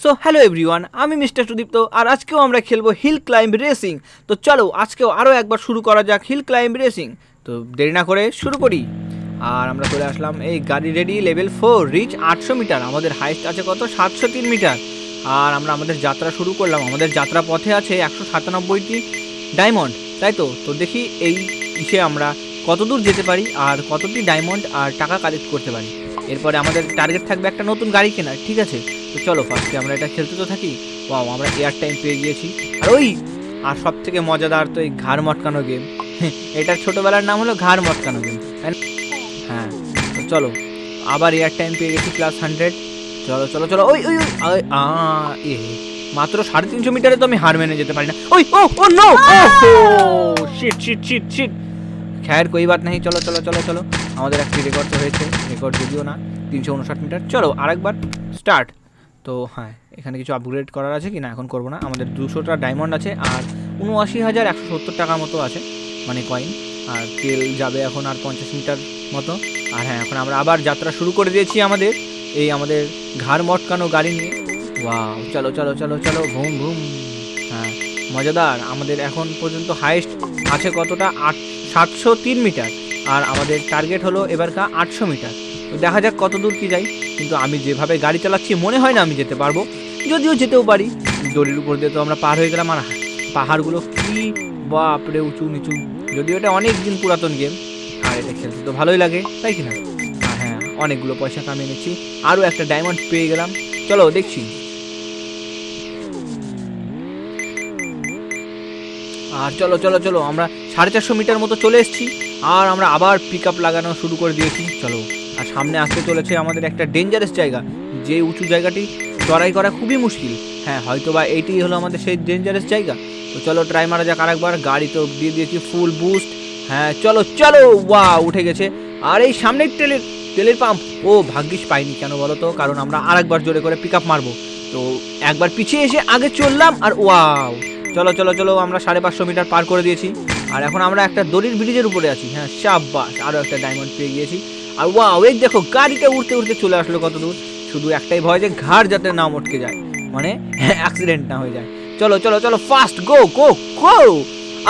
So hello everyone, আমি mister Sudipta আর আজকেও আমরা খেলবো হিল ক্লাইম্ব রেসিং। তো চলো আজকেও আরও একবার শুরু করা যাক হিল ক্লাইম্ব রেসিং। তো দেরি না করে শুরু করি। আর আমরা চলে আসলাম, এই গাড়ি রেডি, লেভেল 4, রিচ 800 মিটার। আমাদের হাইস্ট আছে কত? 703 মিটার। আর আমরা আমাদের যাত্রা শুরু করলাম। আমাদের যাত্রা পথে আছে 197টি ডায়মন্ড, তাই তো। তো দেখি এই ইসে আমরা কত দূর যেতে পারি আর কতটি ডায়মন্ড আর টাকা কালেক্ট করতে পারি। এরপরে আমাদের টার্গেট থাকবে একটা নতুন গাড়ি কেনার, ঠিক আছে। তো চলো ফার্স্টে আমরা এটা খেলতে তো থাকি। ওয়াও, আমরা এয়ার টাইম পেয়ে গিয়েছি। আর সব থেকে মজাদার তো এই ঘাড় মটকানো গেম। এটার ছোটোবেলার নাম হলো ঘাড় মটকানো গেম। হ্যাঁ, তো চলো আবার এয়ার টাইম পেয়ে গেছি +100। চলো চলো চলো, ওই ওই ওই এ মাত্র 350 মিটারে তো আমি হার মেনে যেতে পারি না। ওই oh oh no, shit shit shit shit. খ্যার কোই বাত নেই, চলো চলো চলো চলো। আমাদের একটি রেকর্ড তো হয়েছে, রেকর্ড যদিও না, 359 মিটার। চলো আরেকবার স্টার্ট। তো হ্যাঁ, এখানে কিছু আপগ্রেড করার আছে কি না, এখন করবো না। আমাদের 200টা ডায়মন্ড আছে আর 79,170 টাকার মতো আছে, মানে কয়েন। আর তেল যাবে এখন আর 50 মিটার মতো। আর হ্যাঁ, এখন আমরা আবার যাত্রা শুরু করে দিয়েছি আমাদের আমাদের ঘাড় মটকানো গাড়ি নিয়ে। ওয়াও, চলো চলো চলো চলো, ভুম ভুম। হ্যাঁ, মজাদার। আমাদের এখন পর্যন্ত হাইস্ট আছে কতটা? 703 মিটার। আর আমাদের টার্গেট হলো এবারকার 800 মিটার। তো দেখা যাক কত দূর কি যাই। কিন্তু আমি যেভাবে গাড়ি চালাচ্ছি মনে হয় না আমি যেতে পারবো, যদিও যেতেও পারি। দড়ির উপর দিয়ে তো আমরা পার হয়ে গেলাম। আর পাহাড়গুলো কি বাপরে, উঁচু নিচু। যদিও এটা অনেক দিন পুরাতন গেম, আর এটা খেলতে তো ভালোই লাগে, তাই কি না। আর হ্যাঁ, অনেকগুলো পয়সা কামিয়ে নিচ্ছি, আরও একটা ডায়মন্ড পেয়ে গেলাম। চলো দেখছি। আর চলো চলো চলো, আমরা 450 মিটার মতো চলে এসেছি। আর আমরা আবার পিক আপ লাগানো শুরু করে দিয়েছি। চলো, আর সামনে আসতে চলেছে আমাদের একটা ডেঞ্জারাস জায়গা, যে উঁচু জায়গাটি চড়াই করা খুবই মুশকিল। হ্যাঁ, হয়তো বা এইটাই হলো আমাদের সেই ডেঞ্জারাস জায়গা। তো চলো ট্রাই মারা যাক আরেকবার। গাড়ি তো দিয়ে দিয়েছি ফুল বুস্ট। হ্যাঁ চলো চলো, উঠে গেছে। আর এই সামনের তেলের পাম্প, ও ভাগ্যিস পাইনি। কেন বলো তো? কারণ আমরা আরেকবার জোরে করে পিক আপ মারবো। তো একবার পিছিয়ে এসে আগে চললাম, আর চলো চলো চলো, আমরা 550 মিটার পার করে দিয়েছি। আর এখন আমরা একটা দড়ির ব্রিজের উপরে আছি। হ্যাঁ শাবাশ, আরও একটা ডায়মন্ড পেয়ে গিয়েছি। আর এই দেখো গাড়িটা উঠতে উঠতে চলে আসলো কত দূর। শুধু একটাই ভয়, যে ঘাড় যাতে না মটকে যায়, মানে অ্যাক্সিডেন্ট না হয়ে যায়। চলো চলো চলো, ফাস্ট গো গো গো।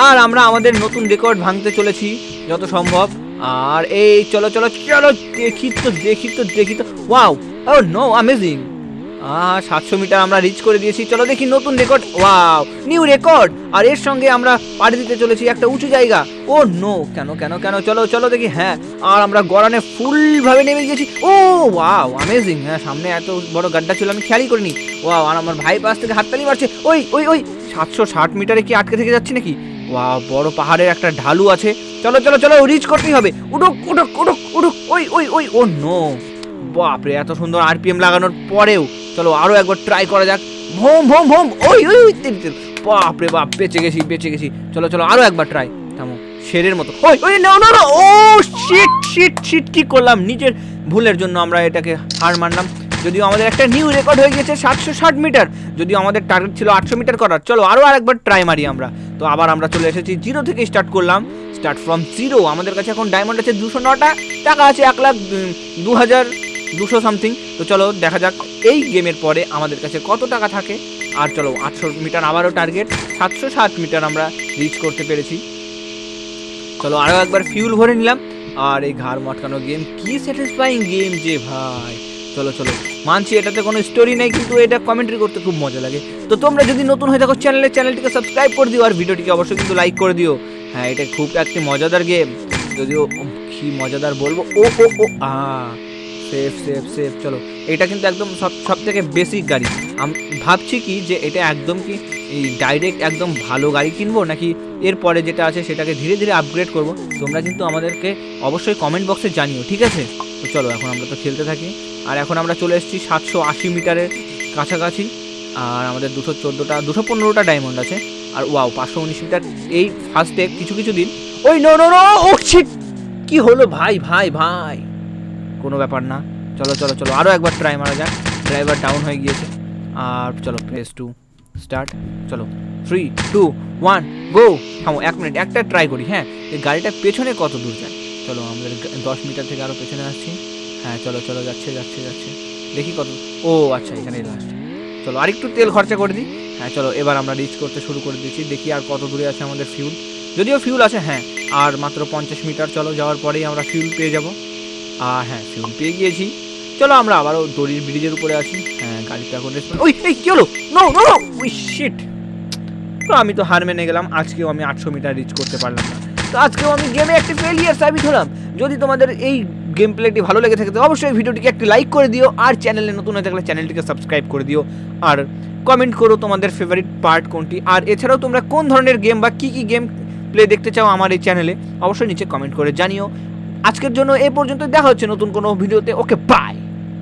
আর আমরা আমাদের নতুন রেকর্ড ভাঙতে চলেছি যত সম্ভব। আর এই চলো চলো চলো, দেখি তো দেখি তো দেখি তো। Wow, oh no, amazing. 700 metre আমরা রিচ করে দিয়েছি। চলো দেখি নতুন রেকর্ড। Wow, new record. আর এর সঙ্গে আমরা পাড়ি দিতে চলেছি একটা উঁচু জায়গা। ও নো, কেন কেন কেন, চলো চলো দেখি। হ্যাঁ, আর আমরা গড়ানে ফুলভাবে নেমে গেছি। ও ওয়াও, অ্যামেজিং। হ্যাঁ, সামনে এত বড় গাড্ডা ছিল আমি খেয়ালই করিনি। ওয়াও, আর আমার ভাই পাশ থেকে হাততালি মারছে। ওই ওই ওই 760 মিটারে কি আটকে থেকে যাচ্ছি নাকি? ওয়াও, বড় পাহাড়ের একটা ঢালু আছে। চলো চলো চলো, রিচ করতেই হবে। উঠুক উঠুক উঠুক উঠুক। ওই ওই ওই, ও নো, বাপরে, এত সুন্দর আরপিএম লাগানোর পরেও। চলো আরো একবার ট্রাই করা যাক। ভোম ভোম ভোম, ওই ওই ওই, বাপরে বাপ, বেঁচে গেছি বেঁচে গেছি। চলো চলো আরো একবার ট্রাই। থামো, শেরের মতো। ওই ওই, নো নো নো, ও শিট শিট শিট, কি করলাম? নিজের ভুলের জন্য আমরা এটাকে হার মানলাম। যদিও আমাদের একটা নিউ রেকর্ড হয়ে গেছে 760 মিটার, যদিও আমাদের টার্গেট ছিল 800 মিটার করার। চলো আরো আরেকবার ট্রাই মারি আমরা। তো আবার আমরা চলে এসেছি, জিরো থেকে স্টার্ট করলাম, স্টার্ট ফ্রম জিরো। আমাদের কাছে এখন ডায়মন্ড আছে 209টা, টাকা আছে 1,02,200 সামথিং। তো চলো দেখা যাক এই গেমের পরে আমাদের কাছে কত টাকা থাকে। আর চলো 800 মিটার আবারও টার্গেট, 707 মিটার আমরা রিচ করতে পেরেছি। চলো আরও একবার ফিউল ভরে নিলাম। আর এই ঘাড় মটকানো গেম কি স্যাটিসফাইং গেম যে ভাই। চলো চলো, মানছি এটাতে কোনো স্টোরি নেই, কিন্তু এটা কমেন্ট্রি করতে খুব মজা লাগে। তো তোমরা যদি নতুন হয়ে থাকো চ্যানেলটিকে সাবস্ক্রাইব করে দিও, আর ভিডিওটিকে অবশ্যই কিন্তু লাইক করে দিও। হ্যাঁ, এটা খুব একটি মজাদার গেম, যদিও কি মজাদার বলবো। ও ও ও সেফ সেফ সেফ। চলো, এটা কিন্তু একদম সব থেকে বেসিক গাড়ি। আমি ভাবছি কি যে এটা একদম কি এই ডাইরেক্ট একদম ভালো গাড়ি কিনবো, নাকি এরপরে যেটা আছে সেটাকে ধীরে ধীরে আপগ্রেড করবো। তোমরা কিন্তু আমাদেরকে অবশ্যই কমেন্ট বক্সে জানিও, ঠিক আছে। তো চলো এখন আমরা তো খেলতে থাকি। আর এখন আমরা চলে এসেছি 780 মিটারের কাছাকাছি। আর আমাদের 215টা ডায়মন্ড আছে। আর 519 মিটার এই ফার্স্টে কিছু কিছু দিন। ওই নো নো নো, ও শিট, কি হলো ভাই ভাই ভাই? কোনো ব্যাপার না, চলো চলো চলো আরও একবার ট্রাই মারা যাক। ড্রাইভার ডাউন হয়ে গিয়েছে। আর চলো প্রেস 2 স্টার্ট। চলো 3 2 1 গো। থামো 1 মিনিট, একটা ট্রাই করি। হ্যাঁ, এই গাড়িটা পেছনে কত দূর যায়? চলো আমাদের 10 মিটার থেকে আরও পেছনে আসছি। হ্যাঁ চলো চলো, যাচ্ছে যাচ্ছে যাচ্ছে, দেখি কত। ও আচ্ছা, এখানেই লাস্ট। চলো আরেকটু তেল খরচা করে দিই। হ্যাঁ চলো এবার আমরা রিচ করতে শুরু করে দিয়েছি, দেখি আর কত দূরে আছে আমাদের ফিউল। যদিও ফিউল আছে, হ্যাঁ আর মাত্র 50 মিটার চলো যাওয়ার পরেই আমরা ফিউল পেয়ে যাব। আর হ্যাঁ ফিউল পেয়ে গিয়েছি। চলো আমরা আবারও দড়ির ব্রিজের উপরে আছি। হ্যাঁ গাড়িটা এখন ওই এই কি হলো, নো নো নো, ওই শিট। তো আমি তো হার মেনে গেলাম, আজকেও আমি 800 মিটার রিচ করতে পারলাম না। তো আজকেও আমি গেমে একটি ফেলিয়ার সাবিত হলাম। যদি তোমাদের এই গেম প্লেটি ভালো লেগে থাকে তো অবশ্যই ভিডিওটিকে একটি লাইক করে দিও, আর চ্যানেলে নতুন হয়ে থাকলে চ্যানেলটিকে সাবস্ক্রাইব করে দিও, আর কমেন্ট করো তোমাদের ফেভারিট পার্ট কোনটি, আর এছাড়াও তোমরা কোন ধরনের গেম বা কী কী গেম প্লে দেখতে চাও আমার এই চ্যানেলে অবশ্যই নিচে কমেন্ট করে জানিও। আজকের জন্য এই পর্যন্ত, দেখা হচ্ছে নতুন কোনো ভিডিওতে। Okay bye.